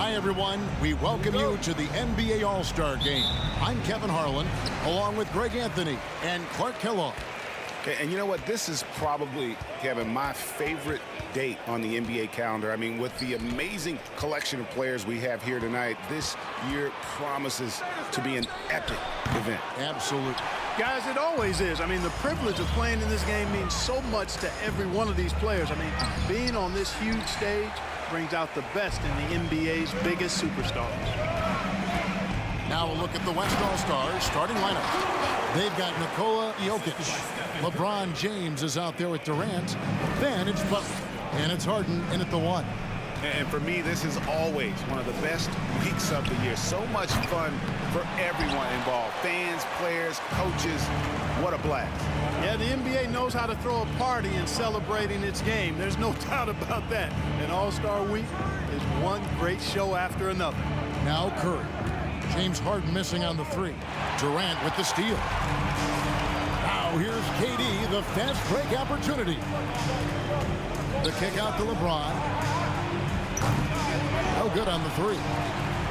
Hi, everyone. We welcome you to the NBA All-Star Game. I'm Kevin Harlan, along with Greg Anthony and Clark Kellogg. And you know what? This is probably, Kevin, my favorite date on the NBA calendar. I mean, with the amazing collection of players we have here tonight, this year promises to be an epic event. Absolutely. Guys, it always is. I mean, the privilege of playing in this game means so much to every one of these players. I mean, being on this huge stage brings out the best in the NBA's biggest superstars. Now a look at the West All-Stars starting lineup. They've got Nikola Jokic. LeBron James is out there with Durant. Then it's Butler. And it's Harden in at the 1. And for me, this is always one of the best weeks of the year. So much fun for everyone involved. Fans, players, coaches. What a blast. Yeah, the NBA knows how to throw a party in celebrating its game. There's no doubt about that. And All-Star Week is one great show after another. Now Curry. James Harden missing on the 3. Durant with the steal. Now here's KD, the fast break opportunity. The kick out to LeBron. No good on the 3.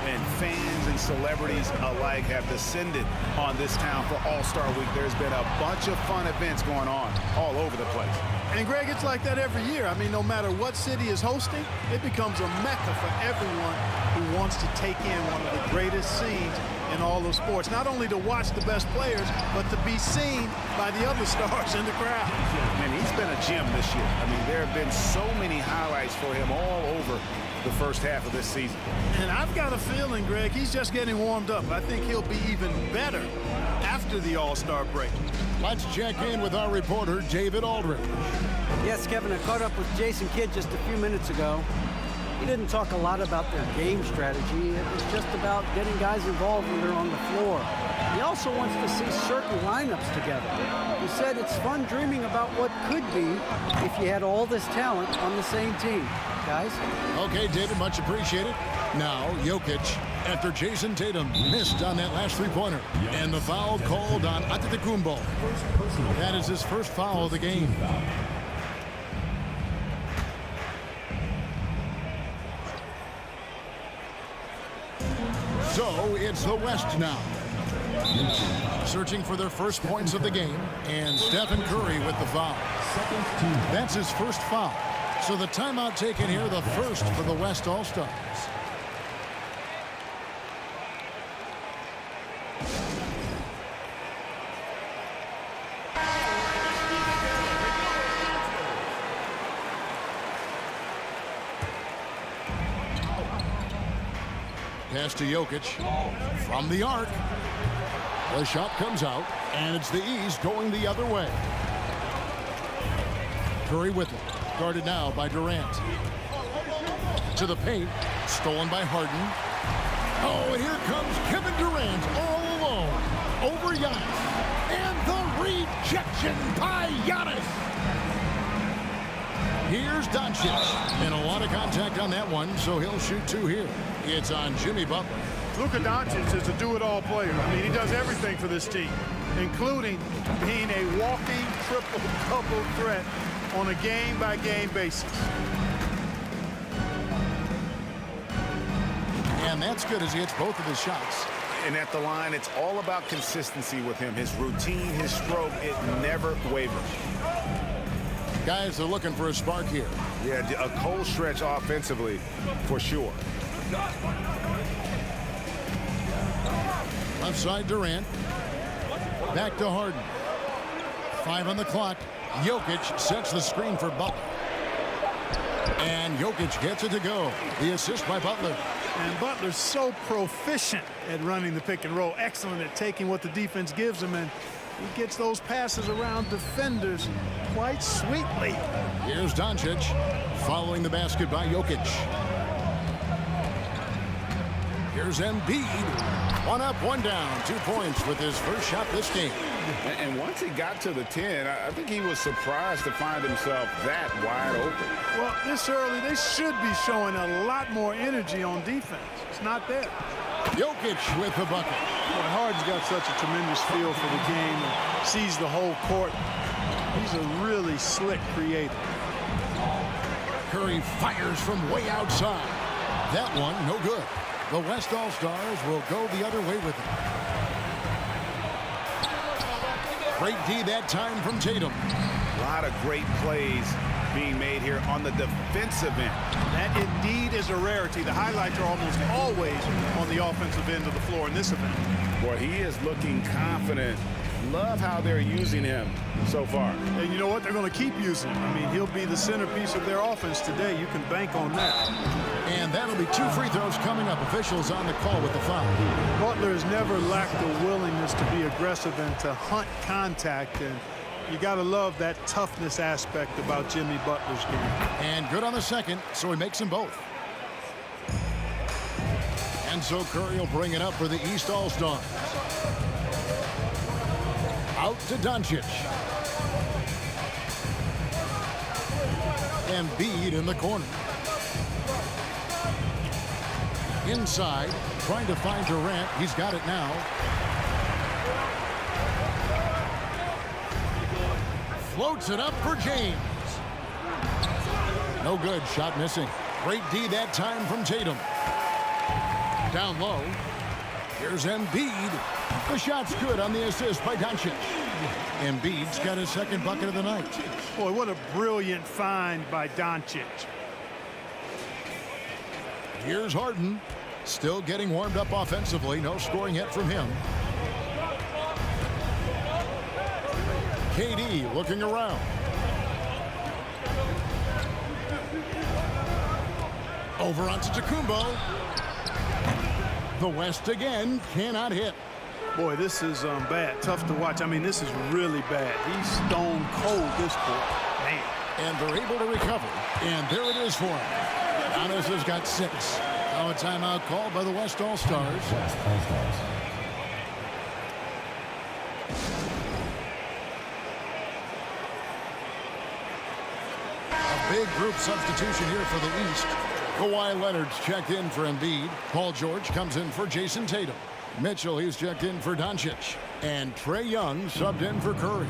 And fans and celebrities alike have descended on this town for All-Star Week. There's been a bunch of fun events going on all over the place. And, Greg, it's like that every year. I mean, no matter what city is hosting, it becomes a mecca for everyone who wants to take in one of the greatest scenes in all of sports. Not only to watch the best players, but to be seen by the other stars in the crowd. And he's been a gem this year. I mean, there have been so many highlights for him all over the first half of this season. And I've got a feeling, Greg, he's just getting warmed up. I think he'll be even better after the All-Star break. Let's check in with our reporter, David Aldridge. Yes, Kevin, I caught up with Jason Kidd just a few minutes ago. He didn't talk a lot about their game strategy. It was just about getting guys involved when they're on the floor. He also wants to see certain lineups together. He said it's fun dreaming about what could be if you had all this talent on the same team. Guys? Okay, David, much appreciated. Now, Jokic, after Jason Tatum missed on that last three-pointer. And the foul called on Antetokounmpo. That is his first foul of the game. So, it's the West now. Searching for their first points of the game. And Stephen Curry with the foul. That's his first foul. So the timeout taken here, the first for the West All-Stars. Pass to Jokic from the arc. The shot comes out, and it's the East going the other way. Curry with it. Guarded now by Durant. To the paint. Stolen by Harden. Oh, and here comes Kevin Durant all alone. Over Giannis. And the rejection by Giannis. Here's Doncic. And a lot of contact on that one, so he'll shoot 2 here. It's on Jimmy Butler. Luka Doncic is a do-it-all player. I mean, he does everything for this team, including being a walking triple-double threat on a game-by-game basis. And that's good as he hits both of his shots. And at the line, it's all about consistency with him. His routine, his stroke, it never wavers. Guys are looking for a spark here. Yeah, a cold stretch offensively, for sure. Left side, Durant. Back to Harden. 5 on the clock. Jokic sets the screen for Butler. And Jokic gets it to go. The assist by Butler. And Butler's so proficient at running the pick and roll. Excellent at taking what the defense gives him. And he gets those passes around defenders quite sweetly. Here's Doncic following the basket by Jokic. Here's Embiid. 1 up, 1 down. 2 points with his first shot this game. And once he got to the 10, I think he was surprised to find himself that wide open. Well, this early, they should be showing a lot more energy on defense. It's not there. Jokic with the bucket. Well, Harden's got such a tremendous feel for the game and sees the whole court. He's a really slick creator. Curry fires from way outside. That one, no good. The West All-Stars will go the other way with it. Great D that time from Tatum. A lot of great plays being made here on the defensive end. That indeed is a rarity. The highlights are almost always on the offensive end of the floor in this event. Boy, he is looking confident. Love how they're using him so far. And you know what? They're going to keep using him. I mean, he'll be the centerpiece of their offense today. You can bank on that. And that'll be 2 free throws coming up. Officials on the call with the foul. Butler has never lacked the willingness to be aggressive and to hunt contact. And you got to love that toughness aspect about Jimmy Butler's game. And good on the second, so he makes them both. And so Curry will bring it up for the East All-Stars. Out to Doncic. Embiid in the corner. Inside, trying to find Durant. He's got it now. Floats it up for James. No good. Shot missing. Great D that time from Tatum. Down low. Here's Embiid. The shot's good on the assist by Doncic. Embiid's got his second bucket of the night. Boy, what a brilliant find by Doncic. Here's Harden. Still getting warmed up offensively. No scoring yet from him. KD looking around. Over onto Tacumbo. The West again cannot hit. Boy, this is bad. Tough to watch. I mean, this is really bad. He's stone cold this quarter. Man. And they're able to recover. And there it is for him. Giannis has got 6. Now a timeout called by the West All-Stars. A big group substitution here for the East. Kawhi Leonard's checked in for Embiid. Paul George comes in for Jason Tatum. Mitchell, he's checked in for Doncic. And Trae Young subbed in for Curry.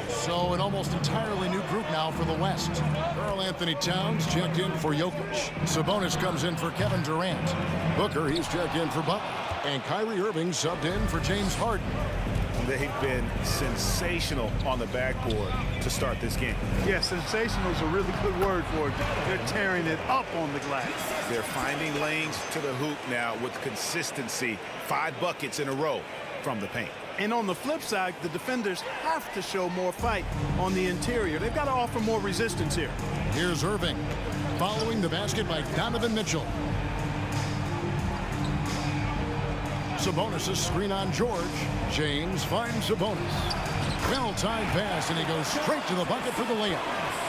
So an almost entirely new group now for the West. Karl Anthony Towns checked in for Jokic. Sabonis comes in for Kevin Durant. Booker, he's checked in for Butler. And Kyrie Irving subbed in for James Harden. They've been sensational on the backboard to start this game. Yeah, sensational is a really good word for it. They're tearing it up on the glass. They're finding lanes to the hoop now with consistency. 5 buckets in a row from the paint. And on the flip side, the defenders have to show more fight on the interior. They've got to offer more resistance here. Here's Irving. Following the basket by Donovan Mitchell. Sabonis' screen on George. James finds Sabonis. Well-timed pass, and he goes straight to the bucket for the layup.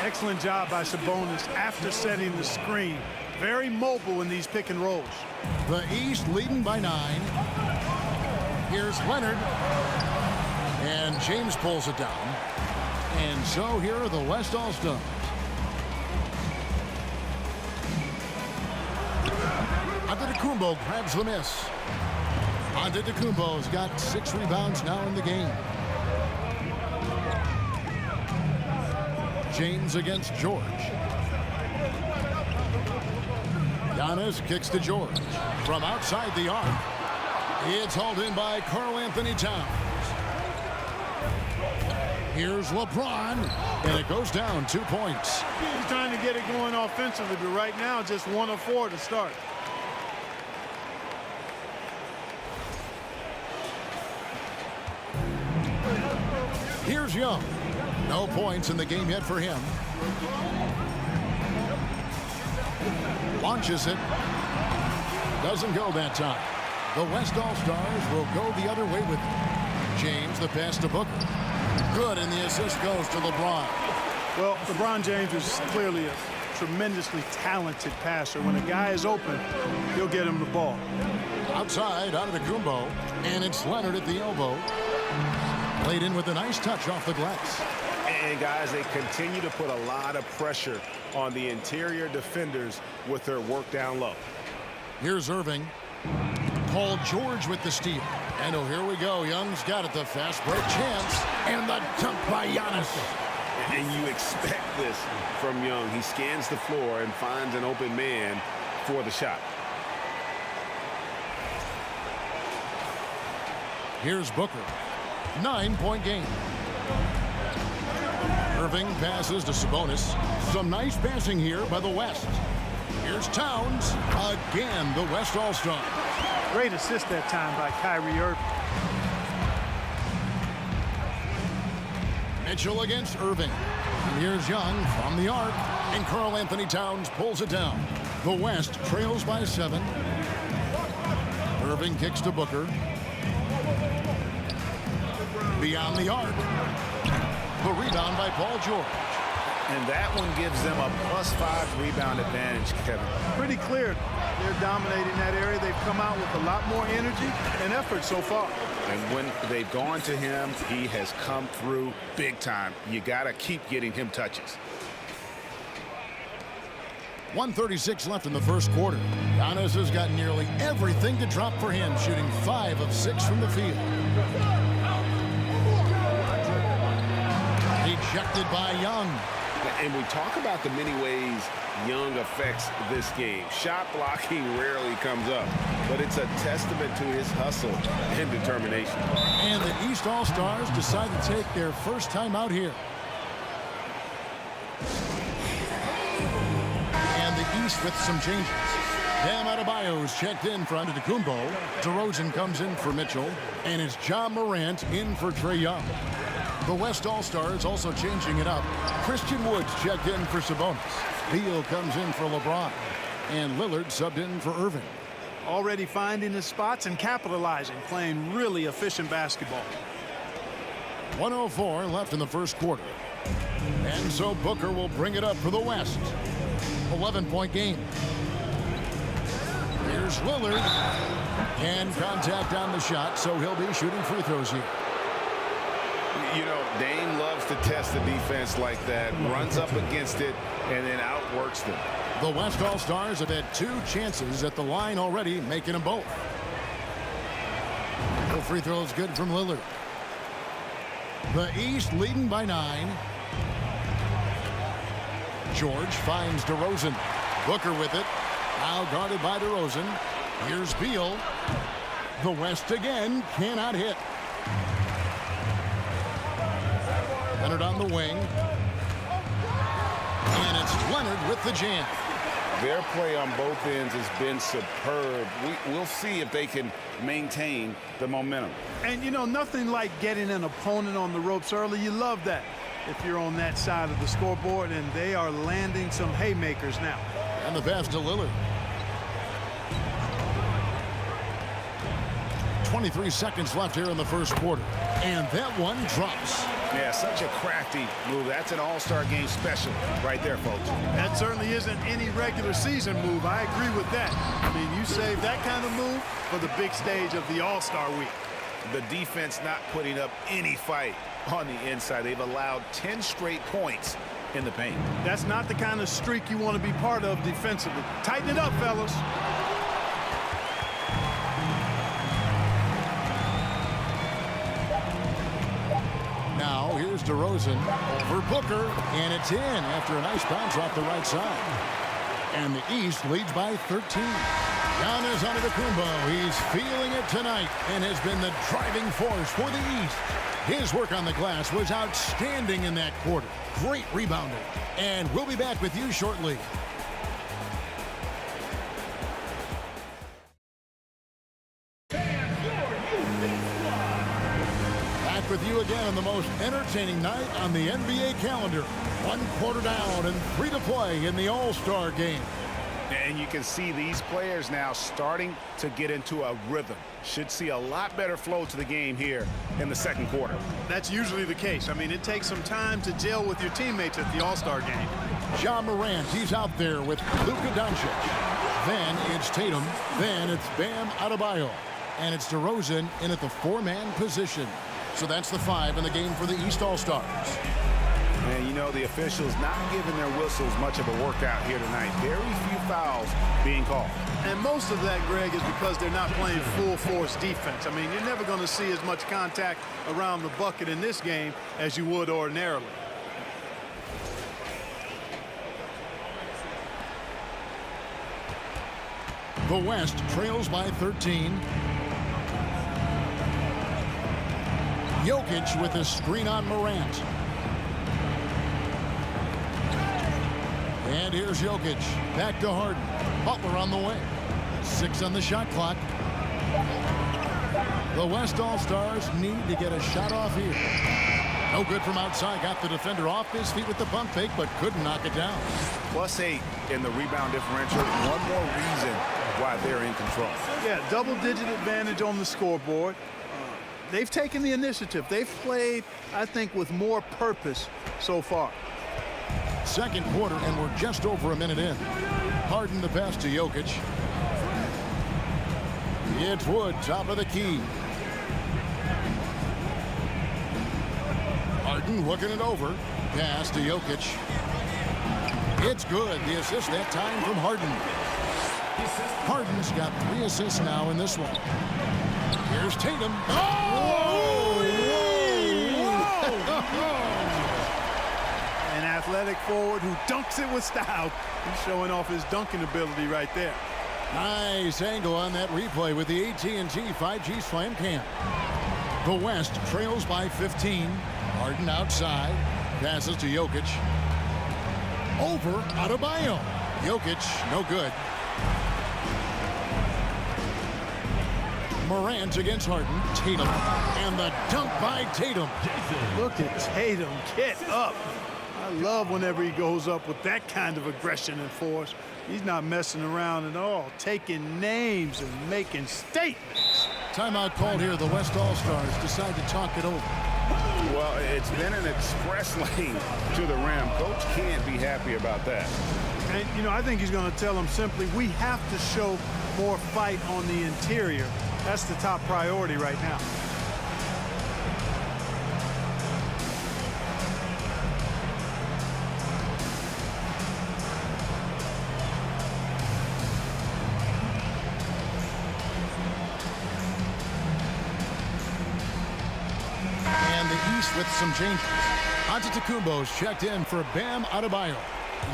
Excellent job by Sabonis after setting the screen. Very mobile in these pick and rolls. The East leading by 9. Here's Leonard. And James pulls it down. And so here are the West All-Stars. Antetokounmpo grabs the miss. Antetokounmpo's got 6 rebounds now in the game. James against George. Giannis kicks to George. From outside the arc. It's hauled in by Karl Anthony Towns. Here's LeBron. And it goes down 2 points. He's trying to get it going offensively, but right now just 1 of 4 to start. Here's Young. No points in the game yet for him. Launches it. Doesn't go that time. The West All-Stars will go the other way with it. James, the pass to Booker. Good, and the assist goes to LeBron. Well, LeBron James is clearly a tremendously talented passer. When a guy is open, he'll get him the ball. Outside, Antetokounmpo, and it's Leonard at the elbow. Played in with a nice touch off the glass. And guys, they continue to put a lot of pressure on the interior defenders with their work down low. Here's Irving. Paul George with the steal. And oh, here we go. Young's got it. The fast break chance. And the dunk by Giannis. And you expect this from Young. He scans the floor and finds an open man for the shot. Here's Booker. 9-point game. Irving passes to Sabonis. Some nice passing here by the West. Here's Towns. Again, the West All-Star. Great assist that time by Kyrie Irving. Mitchell against Irving. And here's Young from the arc. And Karl Anthony Towns pulls it down. The West trails by 7. Irving kicks to Booker. Beyond the arc. The rebound by Paul George. And that one gives them a +5 rebound advantage, Kevin. Pretty clear. They're dominating that area. They've come out with a lot more energy and effort so far. And when they've gone to him, he has come through big time. You got to keep getting him touches. 1:36 left in the first quarter. Giannis has got nearly everything to drop for him, shooting 5 of 6 from the field. Ejected by Young. And we talk about the many ways Young affects this game. Shot blocking rarely comes up, but it's a testament to his hustle and determination. And the East All-Stars decide to take their first time out here. And the East with some changes. Bam Adebayo's checked in for Antetokounmpo. DeRozan comes in for Mitchell. And it's John Morant in for Trae Young. The West All-Stars also changing it up. Christian Woods checked in for Sabonis. Beal comes in for LeBron. And Lillard subbed in for Irving. Already finding his spots and capitalizing, playing really efficient basketball. 1:04 left in the first quarter. And so Booker will bring it up for the West. 11-point game. Here's Lillard. And contact on the shot, so he'll be shooting free throws here. You know, Dame loves to test the defense like that, runs up against it, and then outworks them. The West All-Stars have had 2 chances at the line already, making them both. The free throw is good from Lillard. The East leading by 9. George finds DeRozan. Booker with it. Now guarded by DeRozan. Here's Beal. The West again cannot hit. Leonard on the wing. And it's Leonard with the jam. Their play on both ends has been superb. We'll see if they can maintain the momentum. And, you know, nothing like getting an opponent on the ropes early. You love that if you're on that side of the scoreboard, and they are landing some haymakers now. And the pass to Lillard. 23 seconds left here in the first quarter. And that one drops. Yeah, such a crafty move. That's an all-star game special right there, folks. That certainly isn't any regular season move. I agree with that. I mean, you save that kind of move for the big stage of the All-Star week. The defense not putting up any fight on the inside. They've allowed 10 straight points in the paint. That's not the kind of streak you want to be part of defensively. Tighten it up, fellas. Now here's DeRozan over Booker, and it's in after a nice bounce off the right side. And the East leads by 13. Giannis Antetokounmpo, he's feeling it tonight and has been the driving force for the East. His work on the glass was outstanding in that quarter. Great rebounding. And we'll be back with you shortly. Back with you again on the most entertaining night on the NBA calendar. 1 quarter down and 3 to play in the All-Star game. And you can see these players now starting to get into a rhythm. Should see a lot better flow to the game here in the second quarter. That's usually the case. I mean, it takes some time to gel with your teammates at the All-Star game. John Morant, he's out there with Luka Doncic. Then it's Tatum. Then it's Bam Adebayo. And it's DeRozan in at the 4-man position. So that's the 5 in the game for the East All-Stars. And you know, the officials not giving their whistles much of a workout here tonight. Very few fouls being called. And most of that, Greg, is because they're not playing full force defense. I mean, you're never going to see as much contact around the bucket in this game as you would ordinarily. The West trails by 13. Jokic with a screen on Morant. And here's Jokic. Back to Harden. Butler on the way. 6 on the shot clock. The West All-Stars need to get a shot off here. No good from outside. Got the defender off his feet with the pump fake, but couldn't knock it down. +8 in the rebound differential. One more reason why they're in control. Yeah, double-digit advantage on the scoreboard. They've taken the initiative. They've played, I think, with more purpose so far. Second quarter, and we're just over a minute in. Harden the pass to Jokic. It's Wood, top of the key. Harden working it over. Pass to Jokic. It's good. The assist that time from Harden. Harden's got 3 assists now in this one. Here's Tatum. Oh! An athletic forward who dunks it with style. He's showing off his dunking ability right there. Nice angle on that replay with the AT&T 5G Slam Cam. The West trails by 15. Harden outside. Passes to Jokic. Over Adebayo. Jokic, no good. Morant against Harden. Tatum. And the dunk by Tatum. Look at Tatum get up. I love whenever he goes up with that kind of aggression and force. He's not messing around at all, taking names and making statements. Timeout called here. The West All-Stars decide to talk it over. Well, it's been an express lane to the rim. Coach can't be happy about that. And, you know, I think he's going to tell them simply, we have to show more fight on the interior. That's the top priority right now. With some changes. Antetokounmpo's checked in for Bam Adebayo.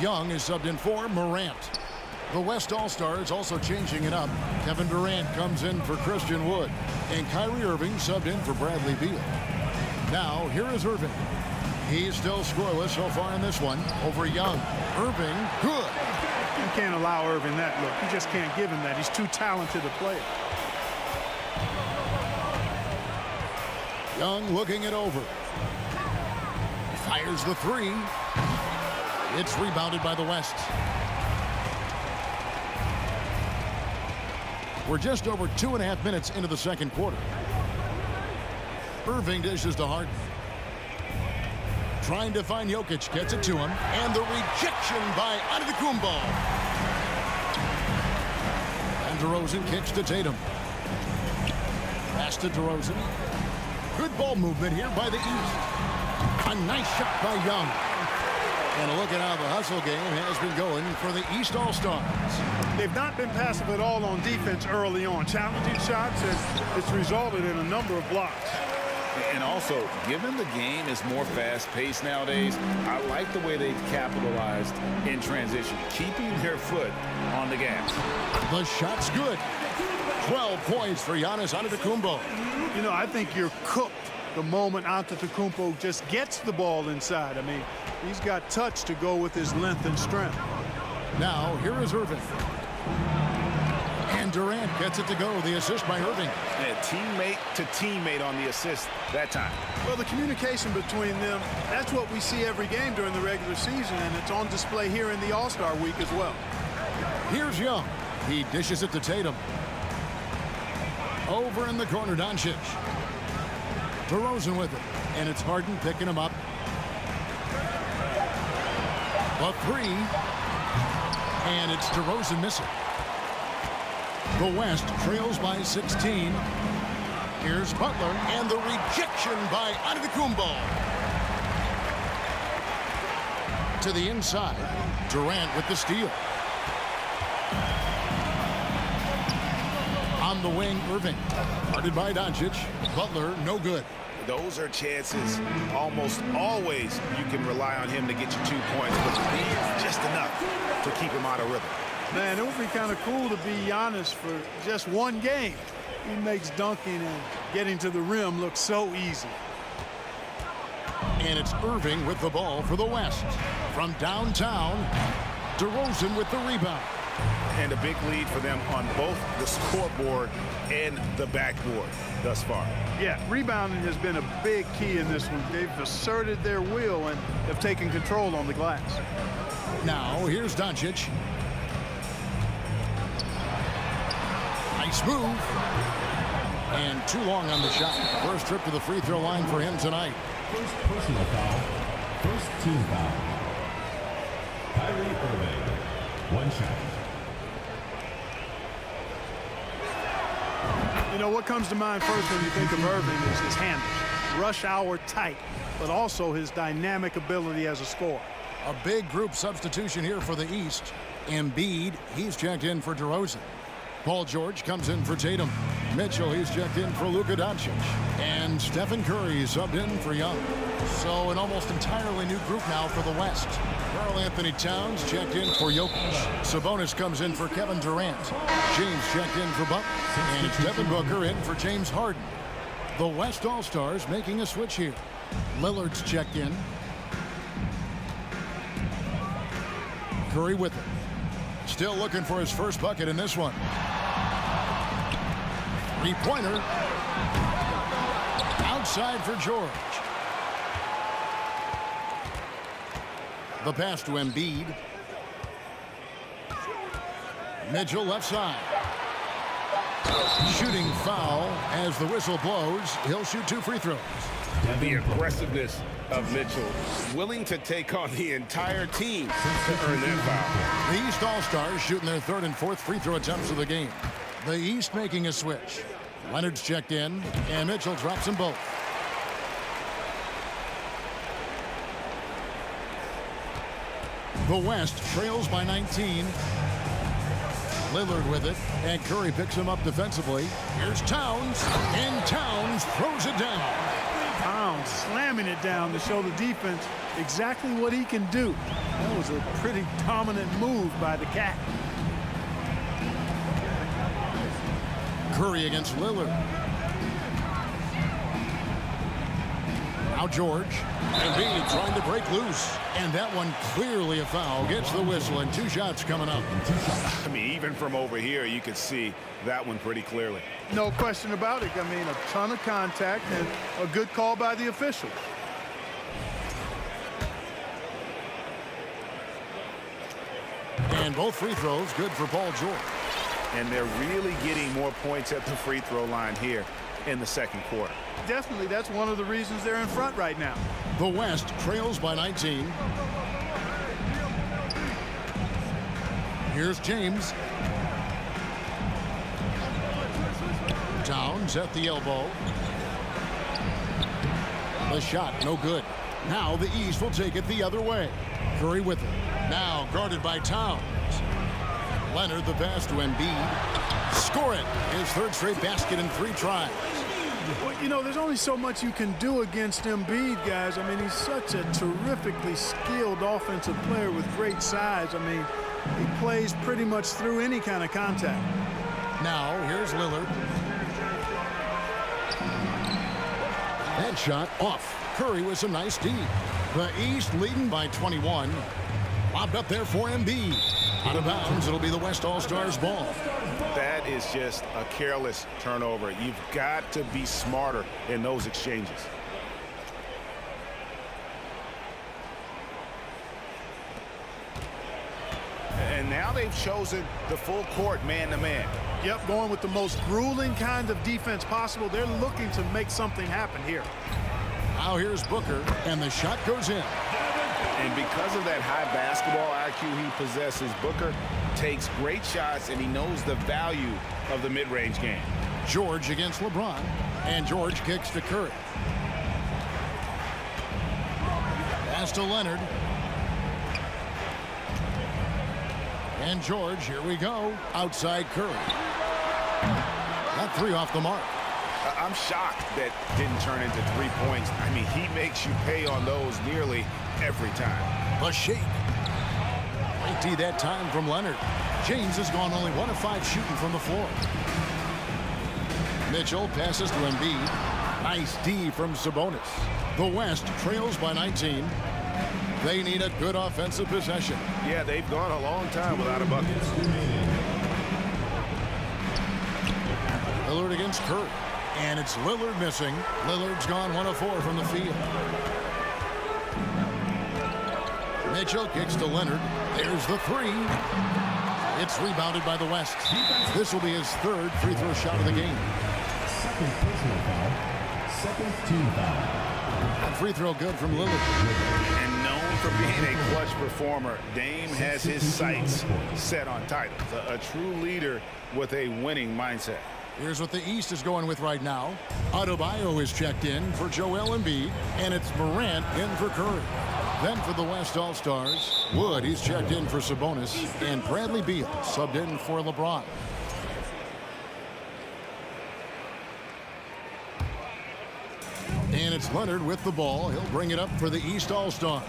Young is subbed in for Morant. The West All-Stars also changing it up. Kevin Durant comes in for Christian Wood. And Kyrie Irving subbed in for Bradley Beal. Now, here is Irving. He's still scoreless so far in this one over Young. Irving, good. You can't allow Irving that look. You just can't give him that. He's too talented a player. Young looking it over. Fires the 3. It's rebounded by the West. We're just over 2.5 minutes into the second quarter. Irving dishes to Harden. Trying to find Jokic, gets it to him, and the rejection by Antetokounmpo. And DeRozan kicks to Tatum. Pass to DeRozan. Good ball movement here by the East. A nice shot by Young. And a look at how the hustle game has been going for the East All-Stars. They've not been passive at all on defense early on. Challenging shots, and it's resulted in a number of blocks. And also, given the game is more fast-paced nowadays, I like the way they've capitalized in transition, keeping their foot on the gas. The shot's good. 12 points for Giannis Antetokounmpo. You know, I think you're cooked the moment Antetokounmpo just gets the ball inside. I mean, he's got touch to go with his length and strength. Now, here is Irving. And Durant gets it to go. The assist by Irving. And teammate to teammate on the assist that time. Well, the communication between them, that's what we see every game during the regular season, and it's on display here in the All-Star week as well. Here's Young. He dishes it to Tatum. Over in the corner, Doncic. DeRozan with it. And it's Harden picking him up. A 3. And it's DeRozan missing. The West trails by 16. Here's Butler. And the rejection by Antetokounmpo. To the inside. Durant with the steal. On the wing, Irving. Guarded by Doncic. Butler, no good. Those are chances. Almost always you can rely on him to get you 2 points, but just enough to keep him out of rhythm. Man, it would be kind of cool to be Giannis for just one game. He makes dunking and getting to the rim look so easy. And it's Irving with the ball for the West. From downtown, DeRozan with the rebound. And a big lead for them on both the scoreboard and the backboard thus far. Yeah, rebounding has been a big key in this one. They've asserted their will and have taken control on the glass. Now, here's Doncic. Nice move. And too long on the shot. First trip to the free throw line for him tonight. First personal foul. First team foul. Kyrie Irving. One shot. You know, what comes to mind first when you think of Irving is his handles. Rush hour tight, but also his dynamic ability as a scorer. A big group substitution here for the East. Embiid, he's checked in for DeRozan. Paul George comes in for Tatum. Mitchell, he's checked in for Luka Doncic. And Stephen Curry subbed in for Young. So an almost entirely new group now for the West. Karl Anthony Towns checked in for Jokic. Sabonis comes in for Kevin Durant. James checked in for Butler. And it's Devin Booker in for James Harden. The West All-Stars making a switch here. Lillard's checked in. Curry with it. Still looking for his first bucket in this one. Three-pointer. Outside for George. The pass to Embiid. Mitchell left side. Shooting foul as the whistle blows. He'll shoot 2 free throws. The aggressiveness of Mitchell, willing to take on the entire team to earn that foul. The East All-Stars shooting their 3rd and 4th free throw attempts of the game. The East making a switch. Leonard's checked in, and Mitchell drops them both. The West trails by 19. Lillard with it, and Curry picks him up defensively. Here's Towns, and Towns throws it down. Towns slamming it down to show the defense exactly what he can do. That was a pretty dominant move by the Cat. Curry against Lillard. Now George. Embiid trying to break loose. And that one clearly a foul. Gets the whistle, and 2 shots coming up. I mean, even from over here, you could see that one pretty clearly. No question about it. I mean, a ton of contact and a good call by the officials. And both free throws good for Paul George. And they're really getting more points at the free throw line here in the second quarter. Definitely, that's one of the reasons they're in front right now. The West trails by 19. Here's James. Towns at the elbow. The shot, no good. Now the East will take it the other way. Curry with it. Now guarded by Towns. Leonard the pass to Embiid. Score it. His 3rd straight basket in 3 tries. Well, you know, there's only so much you can do against Embiid, guys. I mean, he's such a terrifically skilled offensive player with great size. I mean, he plays pretty much through any kind of contact. Now, here's Lillard. That shot off. Curry with some nice D. The East leading by 21. Lobbed up there for Embiid. Out of bounds, it'll be the West All-Stars ball. That is just a careless turnover. You've got to be smarter in those exchanges. And now they've chosen the full court man-to-man. Yep, going with the most grueling kind of defense possible. They're looking to make something happen here. Now here's Booker, and the shot goes in. And because of that high basketball IQ he possesses, Booker takes great shots, and he knows the value of the mid-range game. George against LeBron, and George kicks to Curry. Pass to Leonard. And George, here we go, outside Curry. That 3 off the mark. I'm shocked that didn't turn into 3 points. I mean, he makes you pay on those nearly every time. The shake. Great D that time from Leonard. James has gone only 1 of 5 shooting from the floor. Mitchell passes to Embiid. Nice D from Sabonis. The West trails by 19. They need a good offensive possession. Yeah, they've gone a long time without a bucket. Lillard against Curry. And it's Lillard missing. Lillard's gone 1 of 4 from the field. Mitchell kicks to Leonard. There's the 3. It's rebounded by the West. This will be his 3rd free throw shot of the game. Second personal foul. Second team foul. And free throw good from Lillard. And known for being a clutch performer, Dame has his sights set on titles. A true leader with a winning mindset. Here's what the East is going with right now. Adebayo is checked in for Joel Embiid, and it's Morant in for Curry. Then for the West All-Stars, Wood, he's checked in for Sabonis, and Bradley Beal subbed in for LeBron. And it's Leonard with the ball. He'll bring it up for the East All-Stars.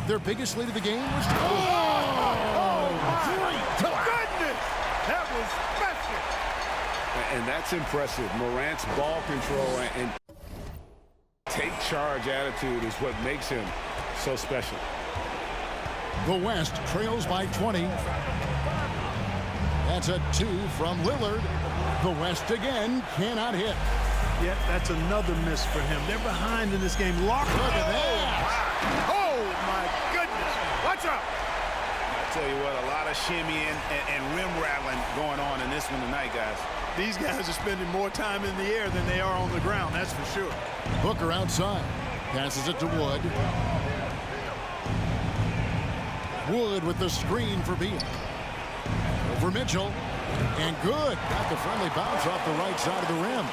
Their biggest lead of the game was... Oh, my goodness! That was special. And that's impressive. Morant's ball control and take charge attitude is what makes him so special. The West trails by 20. That's a 2 from Lillard. The West again cannot hit. Yeah, that's another miss for him. They're behind in this game. Lock. Look at that. Oh, my goodness. Watch out. I tell you what, a lot of shimmying and rim rattling going on in this one tonight, guys. These guys are spending more time in the air than they are on the ground, that's for sure. Booker outside. Passes it to Wood. Wood with the screen for Beal. Over Mitchell. And good. Got the friendly bounce off the right side of the rim.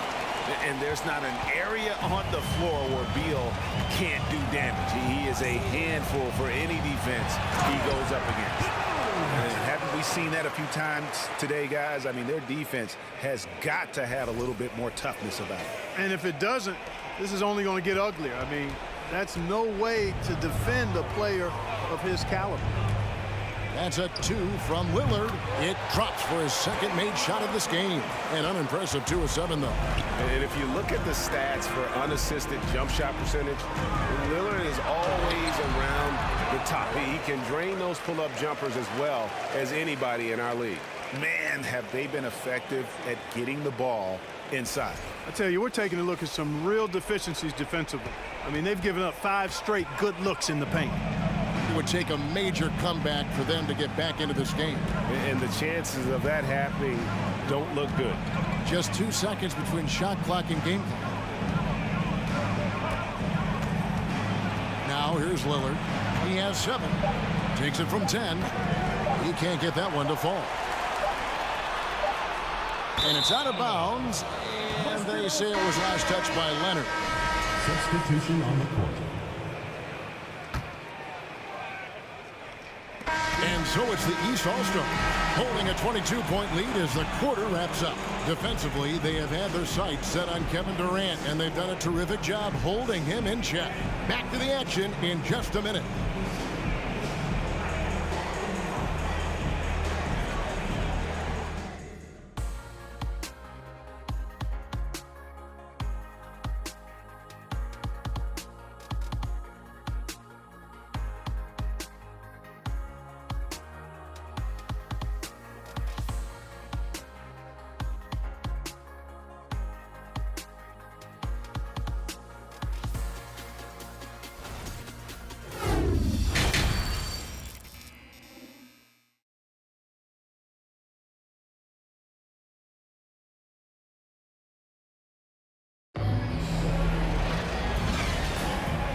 And there's not an area on the floor where Beal can't do damage. He is a handful for any defense he goes up against. And haven't we seen that a few times today, guys? I mean, their defense has got to have a little bit more toughness about it. And if it doesn't, this is only going to get uglier. I mean, that's no way to defend a player of his caliber. That's a 2 from Lillard. It drops for his second made shot of this game. An unimpressive 2 of 7, though. And if you look at the stats for unassisted jump shot percentage, Lillard is always around the top. He can drain those pull-up jumpers as well as anybody in our league. Man, have they been effective at getting the ball inside. I tell you, we're taking a look at some real deficiencies defensively. I mean, they've given up 5 straight good looks in the paint. It would take a major comeback for them to get back into this game. And the chances of that happening don't look good. Just 2 seconds between shot clock and game clock. Now here's Lillard. He has 7. Takes it from 10. He can't get that one to fall. And it's out of bounds. And they say it was last touched by Leonard. Substitution on the court. And so it's the East All-Star holding a 22-point lead as the quarter wraps up. Defensively, they have had their sights set on Kevin Durant, and they've done a terrific job holding him in check. Back to the action in just a minute.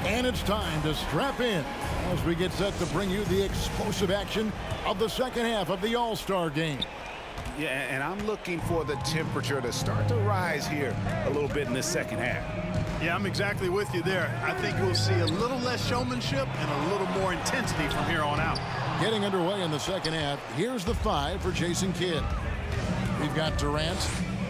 And it's time to strap in as we get set to bring you the explosive action of the second half of the All-Star game. Yeah, and I'm looking for the temperature to start to rise here a little bit in this second half. Yeah, I'm exactly with you there. I think we'll see a little less showmanship and a little more intensity from here on out. Getting underway in the second half, here's the 5 for Jason Kidd. We've got Durant,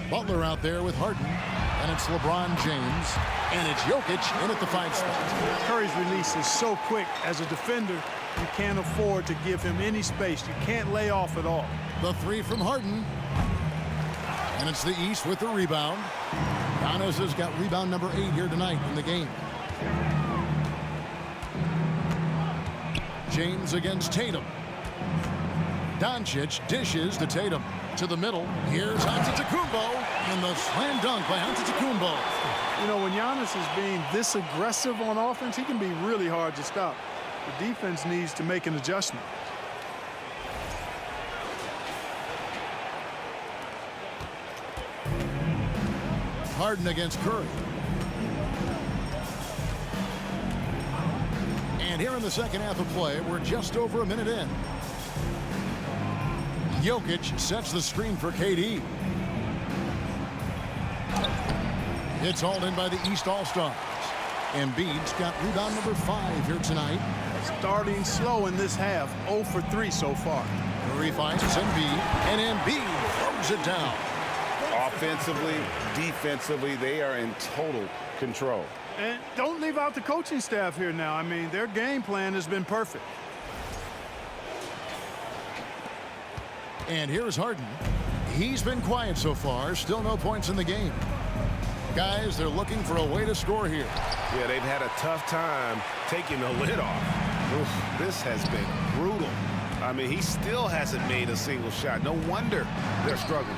Butler out there with Harden, and it's LeBron James, and it's Jokic in at the 5 spot. Curry's release is so quick. As a defender, you can't afford to give him any space. You can't lay off at all. The 3 from Harden. And it's the East with the rebound. Giannis has got rebound number 8 here tonight in the game. James against Tatum. Doncic dishes to Tatum. To the middle. Here's Antetokounmpo. And the slam dunk by Antetokounmpo. You know, when Giannis is being this aggressive on offense, he can be really hard to stop. The defense needs to make an adjustment. Harden against Curry. And here in the second half of play, we're just over a minute in. Jokic sets the screen for KD. It's hauled in by the East All-Stars. Embiid's got rebound number 5 here tonight. Starting slow in this half, 0 for 3 so far. Curry finds Embiid, and Embiid throws it down. Offensively, defensively, they are in total control. And don't leave out the coaching staff here now. I mean, their game plan has been perfect. And here's Harden. He's been quiet so far. Still no points in the game. Guys, they're looking for a way to score here. Yeah, they've had a tough time taking the lid off. Oof, this has been brutal. I mean, he still hasn't made a single shot. No wonder they're struggling.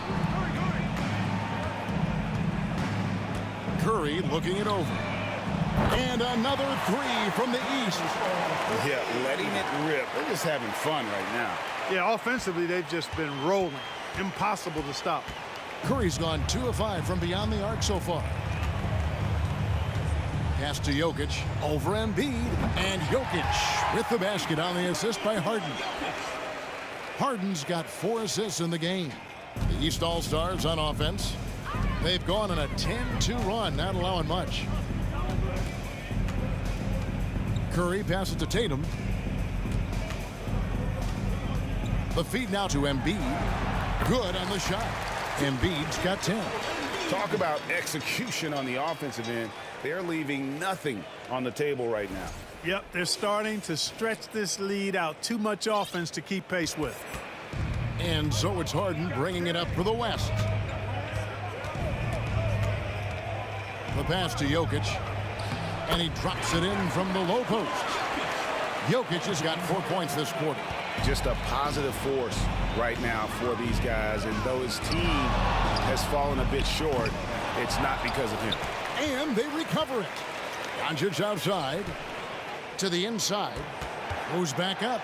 Curry looking it over. And another 3 from the East. Yeah, letting it rip. They're just having fun right now. Yeah, offensively, they've just been rolling. Impossible to stop. Curry's gone 2 of 5 from beyond the arc so far. Pass to Jokic. Over Embiid. And Jokic with the basket on the assist by Harden. Harden's got 4 assists in the game. The East All-Stars on offense. They've gone on a 10-2 run, not allowing much. Curry passes to Tatum. The feed now to Embiid. Good on the shot. Embiid's got 10. Talk about execution on the offensive end. They're leaving nothing on the table right now. Yep, they're starting to stretch this lead out. Too much offense to keep pace with. And so it's Harden bringing it up for the West. The pass to Jokic. And he drops it in from the low post. Jokic has got 4 points this quarter. Just a positive force right now for these guys. And though his team has fallen a bit short, it's not because of him. And they recover it. Doncic outside. To the inside. Goes back up.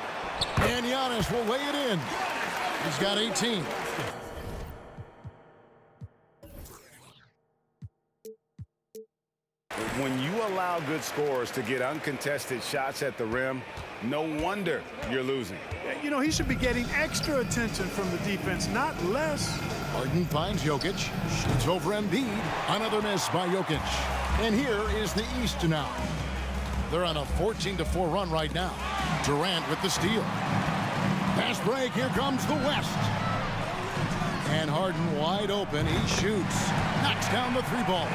And Giannis will lay it in. He's got 18. When you allow good scorers to get uncontested shots at the rim, no wonder you're losing. You know, he should be getting extra attention from the defense, not less. Harden finds Jokic. Shoots over Embiid. Another miss by Jokic. And here is the East now. They're on a 14-4 run right now. Durant with the steal. Fast break. Here comes the West. And Harden wide open. He shoots. Knocks down the 3-ball.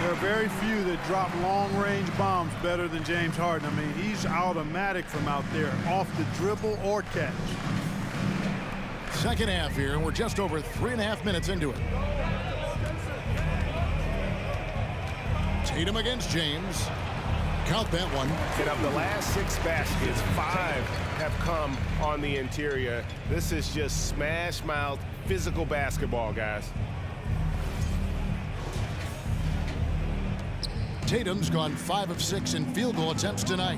There are very few that drop long-range bombs better than James Harden. I mean, he's automatic from out there, off the dribble or catch. Second half here, and we're just over 3.5 minutes into it. Tatum against James. Count that one. And of the last 6 baskets, 5 have come on the interior. This is just smash-mouth, physical basketball, guys. Tatum's gone 5 of 6 in field goal attempts tonight.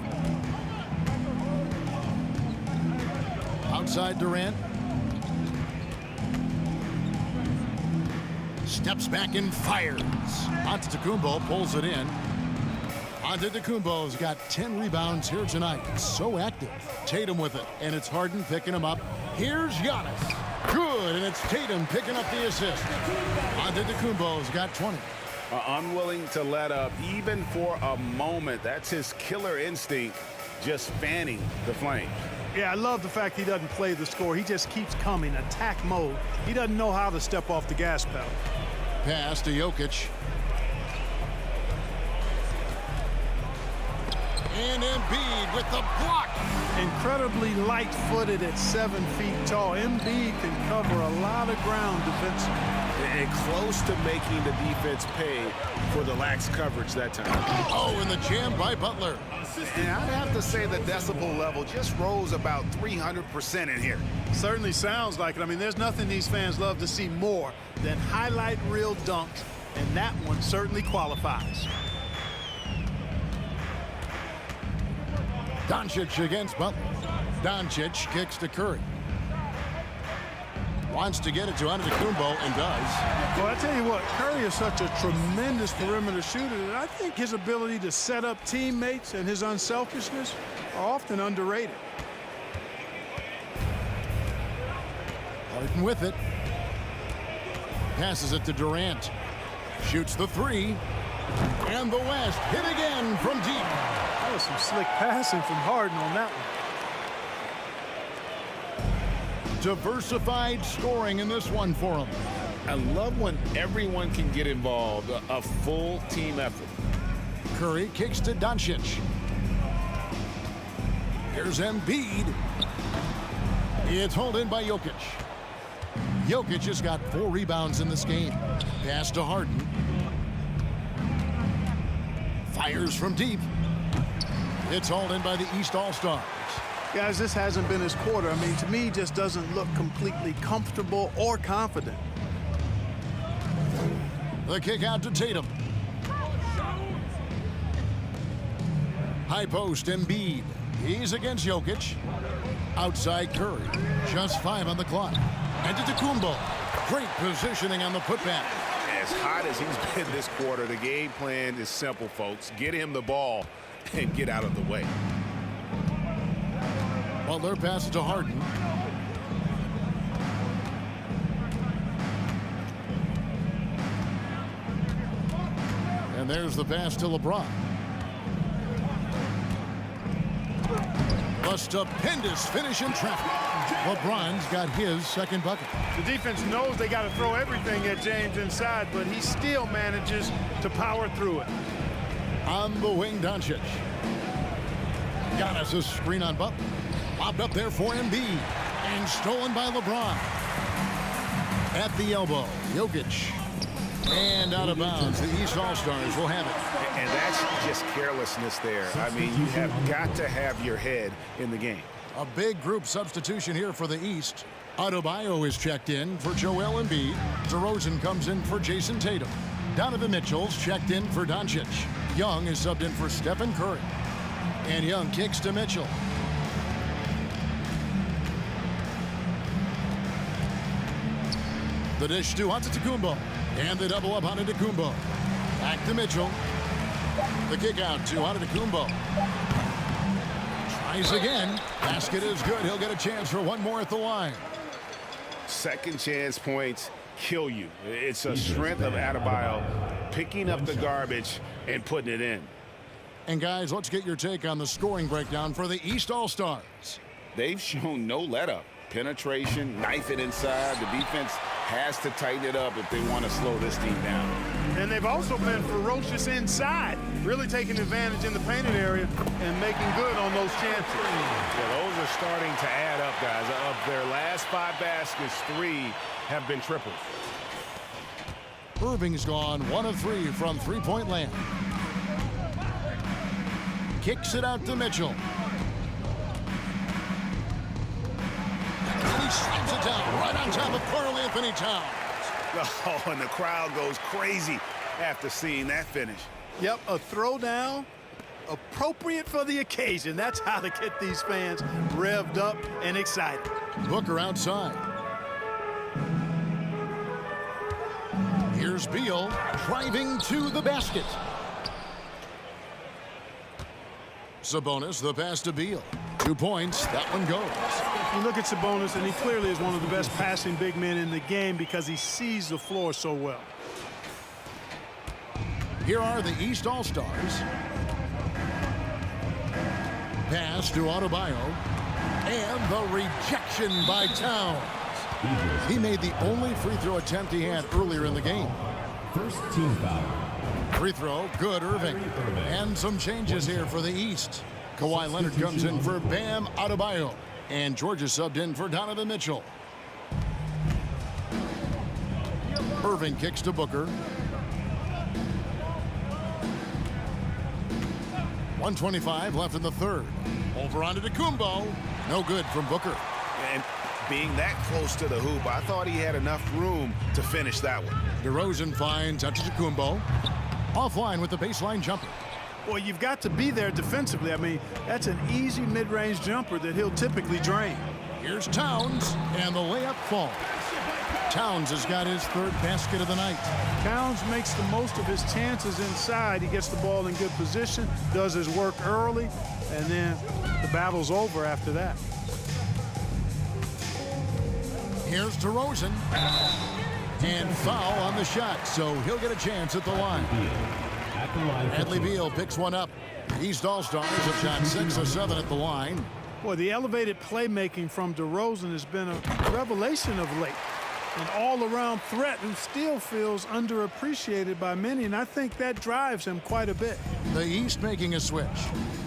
Outside Durant. Steps back and fires. Antetokounmpo pulls it in. Antetokounmpo's got 10 rebounds here tonight. So active. Tatum with it, and it's Harden picking him up. Here's Giannis. Good, and it's Tatum picking up the assist. Antetokounmpo's got 20. Unwilling to let up even for a moment. That's his killer instinct, just fanning the flame. Yeah, I love the fact he doesn't play the score. He just keeps coming, attack mode. He doesn't know how to step off the gas pedal. Pass to Jokic. And Embiid with the block. Incredibly light-footed at 7 feet tall. Embiid can cover a lot of ground defensively. And close to making the defense pay for the lax coverage that time. Oh, and the jam by Butler. And I'd have to say the decibel level just rose about 300% in here. Certainly sounds like it. I mean, there's nothing these fans love to see more than highlight reel dunks, and that one certainly qualifies. Doncic against Butler. Doncic kicks to Curry. Wants to get it to Antetokounmpo and does. Well, I tell you what, Curry is such a tremendous perimeter shooter that I think his ability to set up teammates and his unselfishness are often underrated. Harden with it. Passes it to Durant. Shoots the three. And the West hit again from deep. That was some slick passing from Harden on that one. Diversified scoring in this one for him. I love when everyone can get involved, a full team effort. Curry kicks to Doncic. Here's Embiid. It's hauled in by Jokic. Jokic has got 4 rebounds in this game. Pass to Harden. Fires from deep. It's hauled in by the East All-Stars. Guys, this hasn't been his quarter. I mean, to me, he just doesn't look completely comfortable or confident. The kick out to Tatum. High post, Embiid. He's against Jokic. Outside Curry. Just 5 on the clock. And Antetokounmpo. Great positioning on the putback. As hot as he's been this quarter, the game plan is simple, folks. Get him the ball and get out of the way. Butler passes to Harden. And there's the pass to LeBron. A stupendous finish in traffic. LeBron's got his second bucket. The defense knows they got to throw everything at James inside, but he still manages to power through it. On the wing, Doncic. Giannis' screen on Butler. Lobbed up there for Embiid. And stolen by LeBron. At the elbow, Jokic. And out of bounds. The East All-Stars will have it. And that's just carelessness there. I mean, you have got to have your head in the game. A big group substitution here for the East. Adebayo is checked in for Joel Embiid. DeRozan comes in for Jason Tatum. Donovan Mitchell's checked in for Doncic. Young is subbed in for Stephen Curry. And Young kicks to Mitchell. The dish to Antetokounmpo. And the double up on Antetokounmpo. Back to Mitchell. The kick out to Antetokounmpo. Tries again. Basket is good. He'll get a chance for one more at the line. Second chance points kill you. It's a strength of Adebayo picking up the garbage and putting it in. And guys, let's get your take on the scoring breakdown for the East All-Stars. They've shown no let-up. Penetration, knife it inside. The defense has to tighten it up if they want to slow this team down. And they've also been ferocious inside, really taking advantage in the painted area and making good on those chances. Yeah, those are starting to add up, guys. Of their last 5 baskets, 3 have been triples. Irving's gone 1 of 3 from three-point land. Kicks it out to Mitchell. And he slams it down right on top of Karl Anthony Towns. Oh, and the crowd goes crazy after seeing that finish. Yep, a throwdown appropriate for the occasion. That's how to get these fans revved up and excited. Booker outside. Here's Beal driving to the basket. Sabonis, the pass to Beal. 2 points. That one goes. You look at Sabonis, and he clearly is one of the best passing big men in the game because he sees the floor so well. Here are the East All-Stars. Pass to Adebayo. And the rejection by Towns. He made the only free throw attempt he had earlier in the game. First team foul. Free throw, good, Irving. And some changes here for the East. Kawhi Leonard comes in for Bam Adebayo. And Georgia subbed in for Donovan Mitchell. Irving kicks to Booker. 1:25 left in the third. Over onto Kumbo. No good from Booker. And being that close to the hoop, I thought he had enough room to finish that one. DeRozan finds Kumbo. Offline with the baseline jumper. Well, you've got to be there defensively. I mean, that's an easy mid-range jumper that he'll typically drain. Here's Towns, and the layup falls. Towns has got his third basket of the night. Towns makes the most of his chances inside. He gets the ball in good position, does his work early, and then the battle's over after that. Here's DeRozan. And foul on the shot, so he'll get a chance at the line. Bradley Beal picks one up. East All-Stars have shot 6 of 7 at the line. Boy, the elevated playmaking from DeRozan has been a revelation of late. An all-around threat who still feels underappreciated by many, and I think that drives him quite a bit. The East making a switch.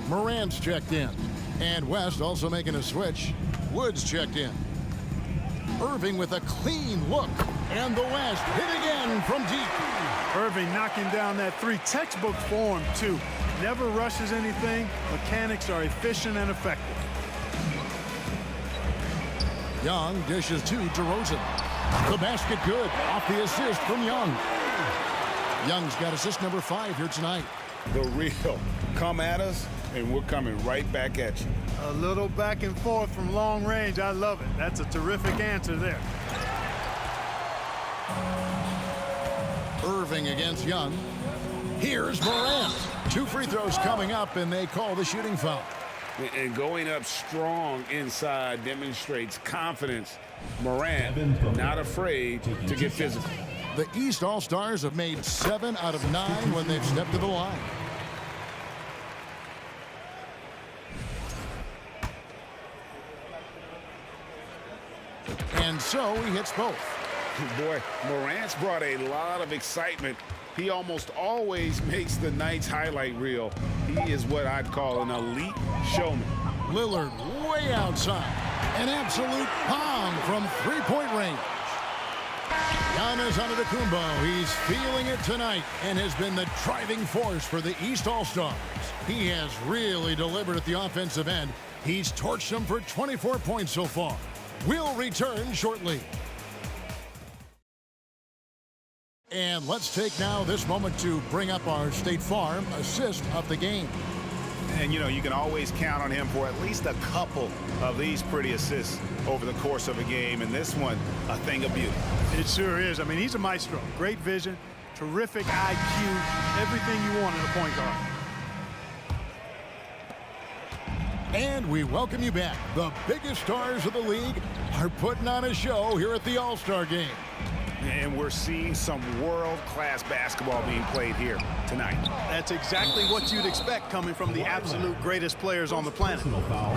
Morant's checked in. And West also making a switch. Woods checked in. Irving with a clean look. And the West hit again from deep. Irving knocking down that three, textbook form, too. Never rushes anything. Mechanics are efficient and effective. Young dishes to DeRozan. The basket good. Off the assist from Young. Young's got assist number 5 here tonight. The real. Come at us, and we're coming right back at you. A little back and forth from long range. I love it. That's a terrific answer there. Irving against Young. Here's Morant. 2 free throws coming up, and they call the shooting foul. And going up strong inside demonstrates confidence. Morant not afraid to get physical. The East All-Stars have made 7 out of 9 when they've stepped to the line. And so he hits both. Boy, Morant's brought a lot of excitement. He almost always makes the night's highlight reel. He is what I'd call an elite showman. Lillard way outside. An absolute bomb from three-point range. Giannis Antetokounmpo, he's feeling it tonight and has been the driving force for the East All-Stars. He has really delivered at the offensive end. He's torched them for 24 points so far. We'll return shortly. And let's take now this moment to bring up our State Farm assist of the game. And, you know, you can always count on him for at least a couple of these pretty assists over the course of a game. And this one, a thing of beauty. It sure is. I mean, he's a maestro. Great vision, terrific IQ, everything you want in a point guard. And we welcome you back. The biggest stars of the league are putting on a show here at the All-Star Game. And we're seeing some world-class basketball being played here tonight. That's exactly what you'd expect coming from the absolute greatest players on the planet.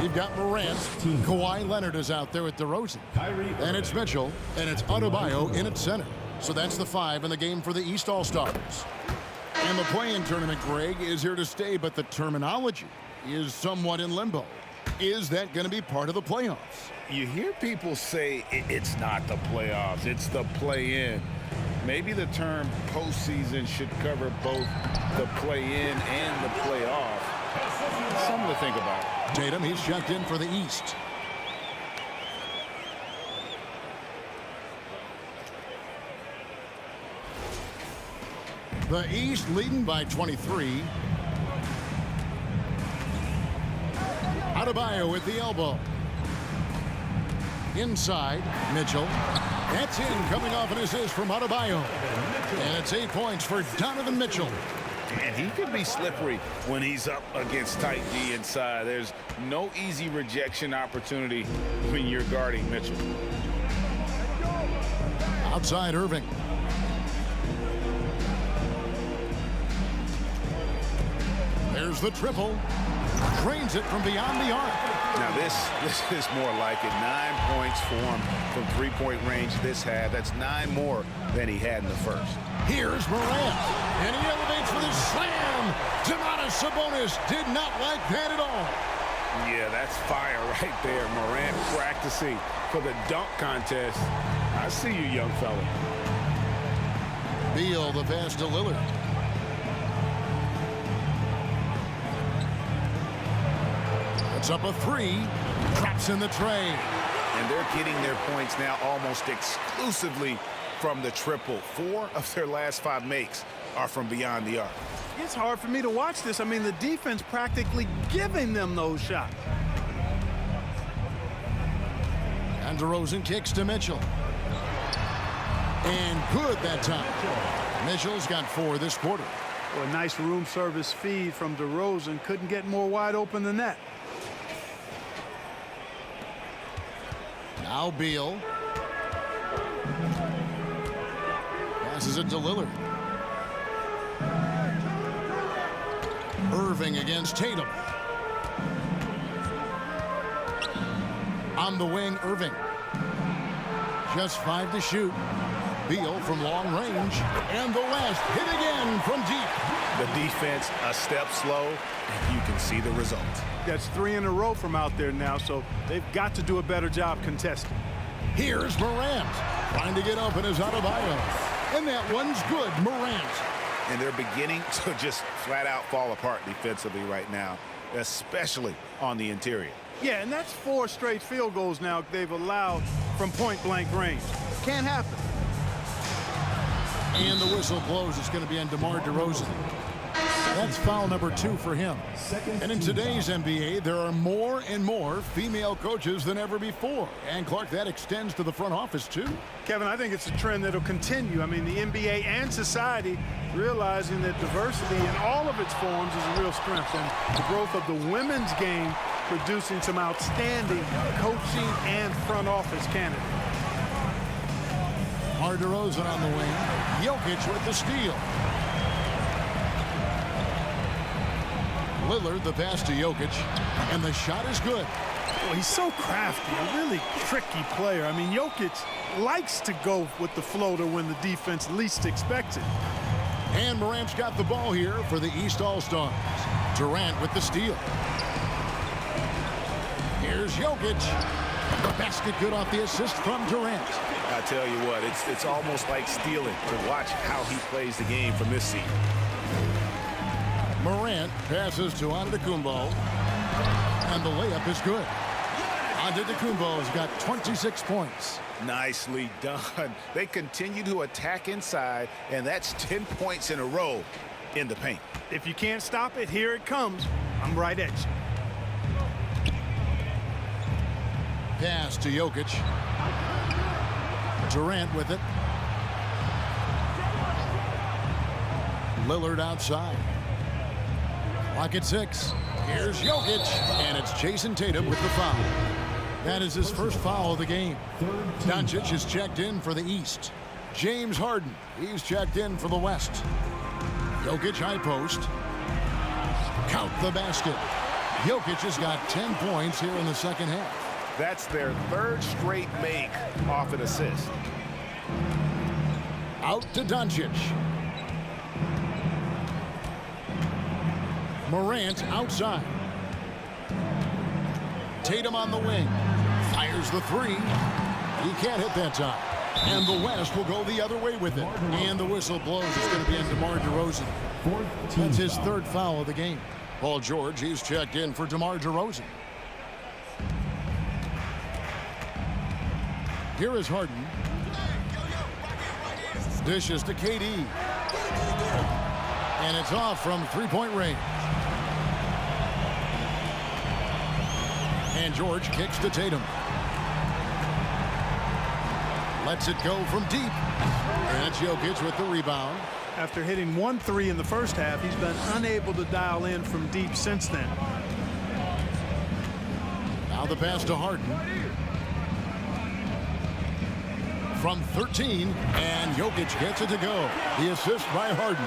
You've got Morant. Kawhi Leonard is out there with DeRozan. And it's Mitchell, and it's Adebayo in at center. So that's the 5 in the game for the East All-Stars. And the play-in tournament, Greg, is here to stay, but the terminology is somewhat in limbo. Is that going to be part of the playoffs? You hear people say it's not the playoffs, it's the play-in. Maybe the term postseason should cover both the play-in and the playoff. Something to think about. Tatum, he's checked in for the East. The East leading by 23. Adebayo with the elbow. Inside, Mitchell. That's in, coming off an assist from Adebayo. And it's 8 points for Donovan Mitchell. And he could be slippery when he's up against tight D inside. There's no easy rejection opportunity when you're guarding Mitchell. Outside Irving. There's the triple. Drains it from beyond the arc. Now this is more like it. 9 points for him from three-point range this half. That's 9 more than he had in the first. Here's Morant. And he elevates with his slam. Domantas Sabonis did not like that at all. Yeah, that's fire right there. Morant practicing for the dunk contest. I see you, young fella. Beal, the pass to Lillard. Puts up a three. Drops in the tray. And they're getting their points now almost exclusively from the triple. 4 of their last 5 makes are from beyond the arc. It's hard for me to watch this. I mean, the defense practically giving them those shots. And DeRozan kicks to Mitchell. And good that time. Mitchell's got 4 this quarter. Well, a nice room service feed from DeRozan. Couldn't get more wide open than that. Now Beal. Passes it to Lillard. Irving against Tatum. On the wing, Irving. Just 5 to shoot. Beal from long range. And the last hit again from deep. The defense a step slow, and you can see the result. That's 3 in a row from out there now, so they've got to do a better job contesting. Here's Morant. Trying to get open is Adebayo. And that one's good, Morant. And they're beginning to just flat out fall apart defensively right now, especially on the interior. Yeah, and that's 4 straight field goals now they've allowed from point-blank range. Can't happen. And the whistle blows. It's going to be on DeMar DeRozan. That's foul number 2 for him. And in today's NBA, there are more and more female coaches than ever before. And, Clark, that extends to the front office, too. Kevin, I think it's a trend that'll continue. I mean, the NBA and society realizing that diversity in all of its forms is a real strength. And the growth of the women's game producing some outstanding coaching and front office candidates. DeMar DeRozan on the wing. Jokic with the steal. Lillard, the pass to Jokic, and the shot is good. Well, he's so crafty, a really tricky player. I mean, Jokic likes to go with the floater when the defense least expects it. And Morant's got the ball here for the East All-Stars. Durant with the steal. Here's Jokic. The basket good off the assist from Durant. I tell you what, it's almost like stealing to watch how he plays the game from this seat. Morant passes to Antetokounmpo, and the layup is good. Antetokounmpo's got 26 points. Nicely done. They continue to attack inside, and that's 10 points in a row in the paint. If you can't stop it, here it comes. I'm right at you. Pass to Jokic. Durant with it. Lillard outside. Clock at 6. Here's Jokic, and it's Jason Tatum with the foul. That is his first foul of the game. Doncic is checked in for the East. James Harden, he's checked in for the West. Jokic high post. Count the basket. Jokic has got 10 points here in the second half. That's their 3rd straight make off an assist. Out to Doncic. Morant outside. Tatum on the wing. Fires the 3. He can't hit that time. And the West will go the other way with it. And the whistle blows. It's going to be on DeMar DeRozan. That's his 3rd foul of the game. Paul George, he's checked in for DeMar DeRozan. Here is Harden. Dishes to KD. And it's off from 3-point range. And George kicks to Tatum. Lets it go from deep. And it's Jokic with the rebound. After hitting 1 3 in the first half, he's been unable to dial in from deep since then. Now the pass to Harden. From 13, and Jokic gets it to go. The assist by Harden.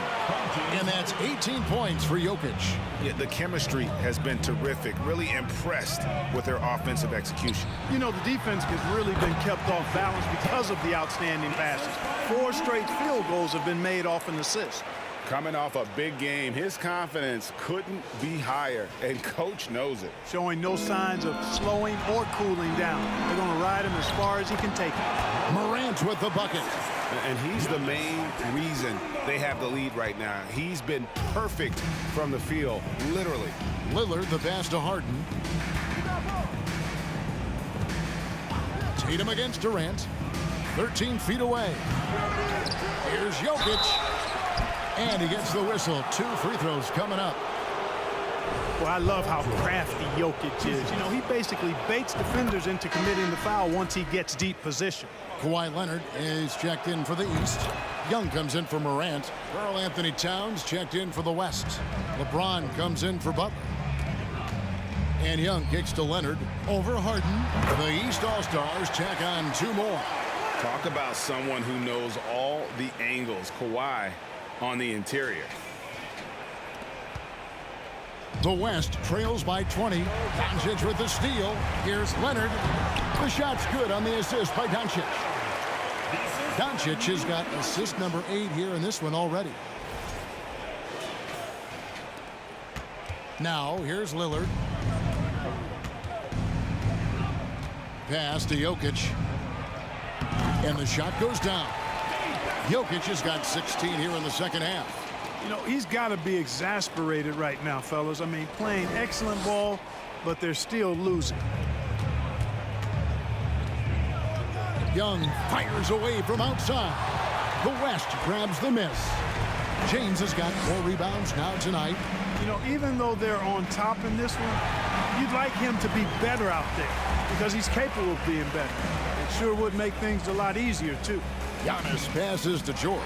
And that's 18 points for Jokic. Yeah, the chemistry has been terrific. Really impressed with their offensive execution. You know, the defense has really been kept off balance because of the outstanding passes. 4 straight field goals have been made off an assist. Coming off a big game, his confidence couldn't be higher, and coach knows it. Showing no signs of slowing or cooling down. They're going to ride him as far as he can take him. Morant with the bucket. And he's the main reason they have the lead right now. He's been perfect from the field, literally. Lillard the pass to Harden. Tatum against Durant. 13 feet away. Here's Jokic. And he gets the whistle. 2 free throws coming up. Well, I love how crafty Jokic is. You know, he basically baits defenders into committing the foul once he gets deep position. Kawhi Leonard is checked in for the East. Young comes in for Morant. Karl Anthony Towns checked in for the West. LeBron comes in for Butler. And Young kicks to Leonard over Harden. The East All-Stars check on 2 more. Talk about someone who knows all the angles. Kawhi on the interior. The West trails by 20. Doncic with the steal. Here's Leonard. The shot's good on the assist by Doncic. Doncic has got assist number 8 here in this one already. Now, here's Lillard. Pass to Jokic. And the shot goes down. Jokic has got 16 here in the second half. You know, he's got to be exasperated right now, fellas. I mean, playing excellent ball, but they're still losing. Young fires away from outside. The West grabs the miss. James has got 4 rebounds now tonight. You know, even though they're on top in this one, you'd like him to be better out there because he's capable of being better. It sure would make things a lot easier, too. Giannis passes to George.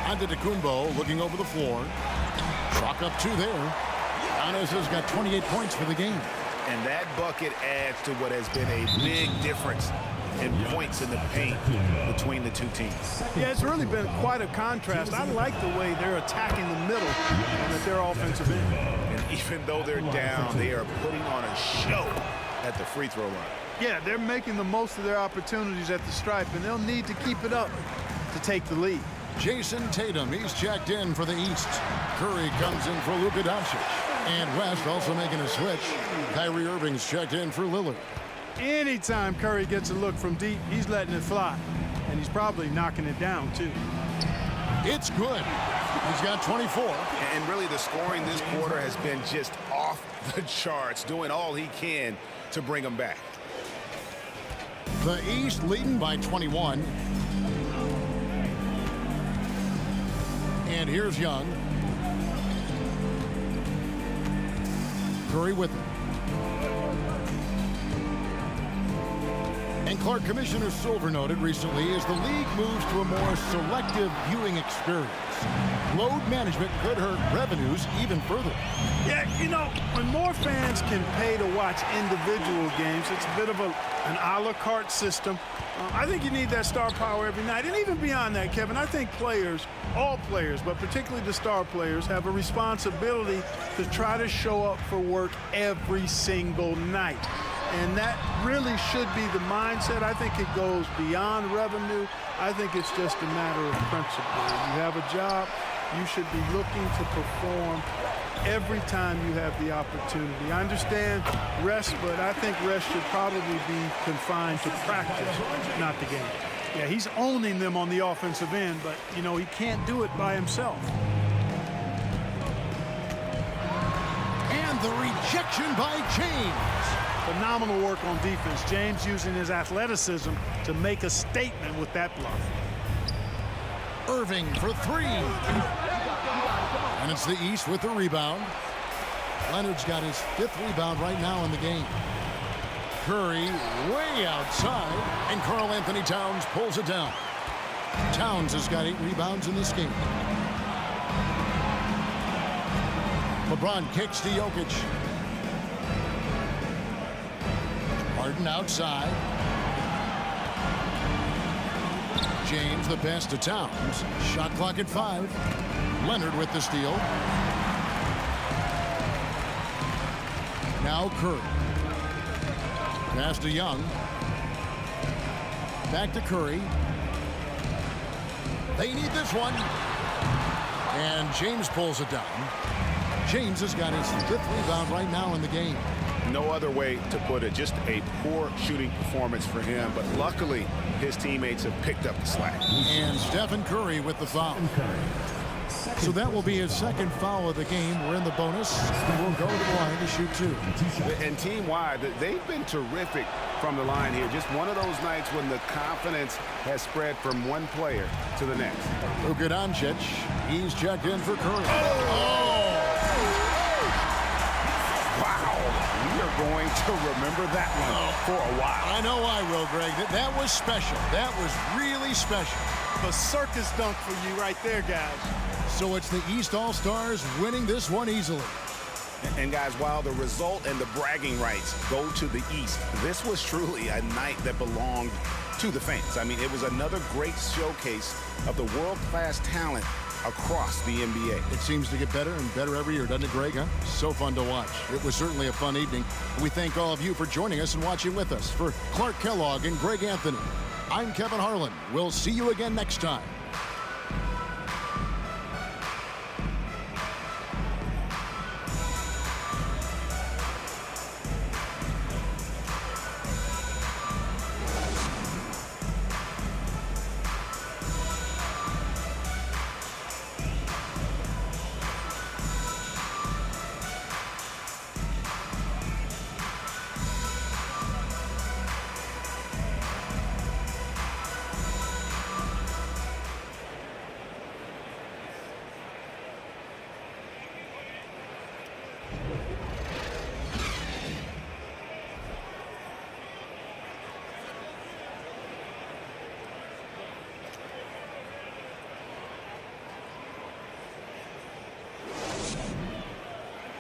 Antetokounmpo looking over the floor. Chalk up 2 there. Giannis has got 28 points for the game. And that bucket adds to what has been a big difference in points in the paint between the 2 teams. Yeah, it's really been quite a contrast. I like the way they're attacking the middle and at their offensive end. And even though they're down, they are putting on a show at the free throw line. Yeah, they're making the most of their opportunities at the stripe, and they'll need to keep it up to take the lead. Jason Tatum, he's checked in for the East. Curry comes in for Luka Doncic. And West also making a switch. Kyrie Irving's checked in for Lillard. Anytime Curry gets a look from deep, he's letting it fly. And he's probably knocking it down, too. It's good. He's got 24. And really the scoring this quarter has been just off the charts, doing all he can to bring them back. The East leading by 21. And here's Young. Curry with it. And Clark, Commissioner Silver noted recently as the league moves to a more selective viewing experience, load management could hurt revenues even further. Yeah, you know, when more fans can pay to watch individual games, it's a bit of an a la carte system. I think you need that star power every night. And even beyond that, Kevin, I think players, all players, but particularly the star players, have a responsibility to try to show up for work every single night. And that really should be the mindset. I think it goes beyond revenue. I think it's just a matter of principle. You have a job, you should be looking to perform every time you have the opportunity. I understand rest, but I think rest should probably be confined to practice, not the game. Yeah, he's owning them on the offensive end, but, you know, he can't do it by himself. And the rejection by James. Phenomenal work on defense. James using his athleticism to make a statement with that block. Irving for 3. And it's the East with the rebound. Leonard's got his 5th rebound right now in the game. Curry way outside, and Karl Anthony Towns pulls it down. Towns has got 8 rebounds in this game. LeBron kicks to Jokic. Harden outside. James the pass to Towns. Shot clock at 5. Leonard with the steal. Now Curry. Pass to Young. Back to Curry. They need this one. And James pulls it down. James has got his 5th rebound right now in the game. No other way to put it. Just a poor shooting performance for him. But luckily, his teammates have picked up the slack. And Stephen Curry with the foul. So that will be his 2nd foul of the game. We're in the bonus. We'll go to the line to shoot 2. And team-wide, they've been terrific from the line here. Just one of those nights when the confidence has spread from one player to the next. Luka Doncic, he's checked in for Curry. Wow, we are going to remember that one for a while. I know I will, Greg. That was special. That was really special. The circus dunk for you right there, guys. So it's the East All-Stars winning this one easily. And guys, while the result and the bragging rights go to the East, this was truly a night that belonged to the fans. I mean, it was another great showcase of the world-class talent across the NBA. It seems to get better and better every year, doesn't it, Greg? Huh? So fun to watch. It was certainly a fun evening. We thank all of you for joining us and watching with us. For Clark Kellogg and Greg Anthony, I'm Kevin Harlan. We'll see you again next time.